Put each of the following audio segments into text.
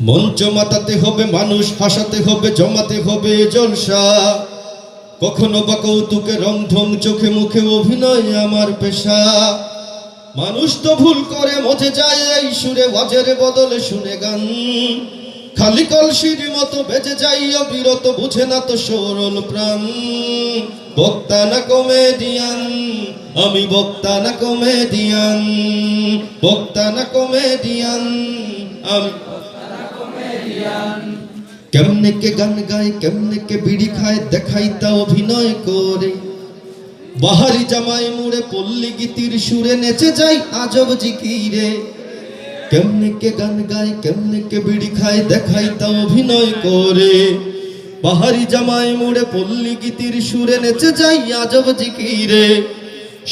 মঞ্চ মাতাতে হবে মানুষ, হাসাতে হবে, জমাতে হবে জলসা। কখনো বা কৌতুকে রংধং, চোখে মুখে অভিনয় আমার পেশা। মানুষ তো ভুল করে মজে যায় এই সুরে, ওয়াজের বদলে শুনে গান। খালি কলসির মতো বেজে যাই অবিরত, বুঝে না তো সরল প্রাণ। বক্তা না কমেডিয়ান, আমি বক্তা না কমেডিয়ান। বক্তা না কমেডিয়ান, আমি কেমনে কে গান গায়, কেমনে কে বিড়ি খায়, দেখাই তা অভিনয় করে। বাহারি জামাই মুড়ে পল্লী গীতির সুরে নেচে যাই আজব জিকিরে। কেমনে কে গান গায়, কেমনে কে বিড়ি খায়, দেখাই তা অভিনয় করে। বাহারি জামাই মুড়ে পল্লী গীতির সুরে নেচে যাই আজব জিকিরে।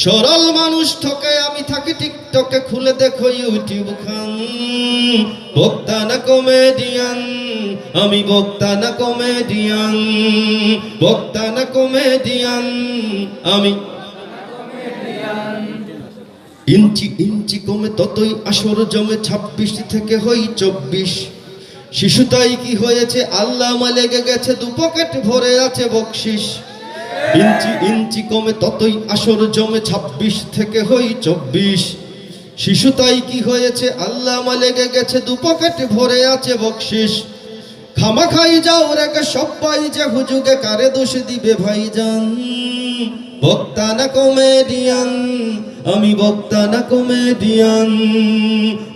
সরল মানুষ ঠকে, আমি থাকি টিকটকে, খুলে দেখো ইউটিউব খান। বক্তা না কমেডিয়ান, আমি বক্তা না কমেডিয়ান। বক্তা না কমেডিয়ান, আমি ইঞ্চি ইঞ্চি কমে ততই আসর জমে, 26 থেকে হই 24। শিশু তাই কি হয়েছে, আল্লাহ লেগে গেছে, 2 পকেট ভরে আছে বকশিস। ইঞ্চি ইঞ্চি কমে ততই আসর জমে, 26 থেকে হই 24। শিশু তাই কি হয়েছে, আল্লাহ লেগে গেছে, 2 পকেট ভরে আছে বকশিস। খামা খাই যাও রেখে সবাই যে হুজুগে, কারে দোষ দিবে ভাইজান। বক্তা না কমেডিয়ান, আমি বক্তা না কমেডিয়ান।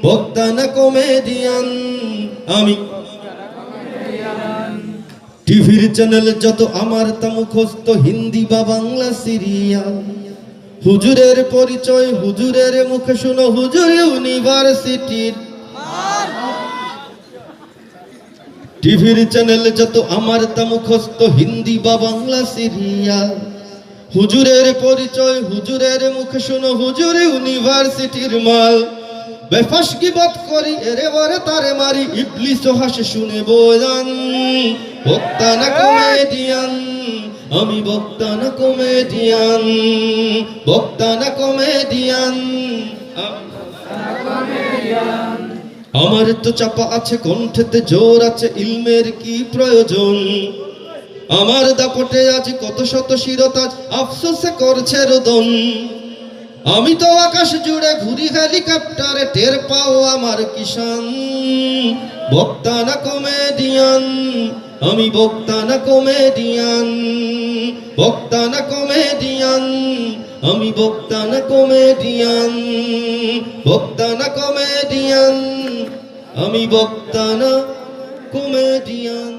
বক্তা না কমেডিয়ান, আমি টিভির চ্যানেল যত আমার তা মুখস্থ, হিন্দি বা বাংলা সিরিয়াল। হুজুরের পরিচয় হুজুরের মুখে শুনো, হুজুর ইউনিভার্সিটির। টিভির চ্যানেল যত আমার তা মুখস্থ, হিন্দি বা বাংলা সিরিয়াল। হুজুরের পরিচয় হুজুরের মুখে শুনো, হুজুর ইউনিভার্সিটির মাল। বেফাস গীবত করি, এরে বারে তারে মারি, ইবলিস হাসে শুনে বয়ান। বক্তা না কমেডিয়ান, আমি বক্তা না কমেডিয়ান। বক্তা না কমেডিয়ান, আমার তো চাপা আছে কণ্ঠেতে, জোর আছে ইলমের কি প্রয়োজন। আমার দাপটে আজ কত শত শিরতাজ, আফসোসে করছে রোদন। আমি তো আকাশ জুড়ে ঘুরি হেলিকপ্টারে, টের পাও আমার কিষান। বক্তা না কমেডিয়ান, আমি বক্তা না কমেডিয়ান। বক্তা না কমেডিয়ান, আমি বক্তা না কমেডিয়ান। বক্তা না কমেডিয়ান, আমি বক্তা না কমেডিয়ান।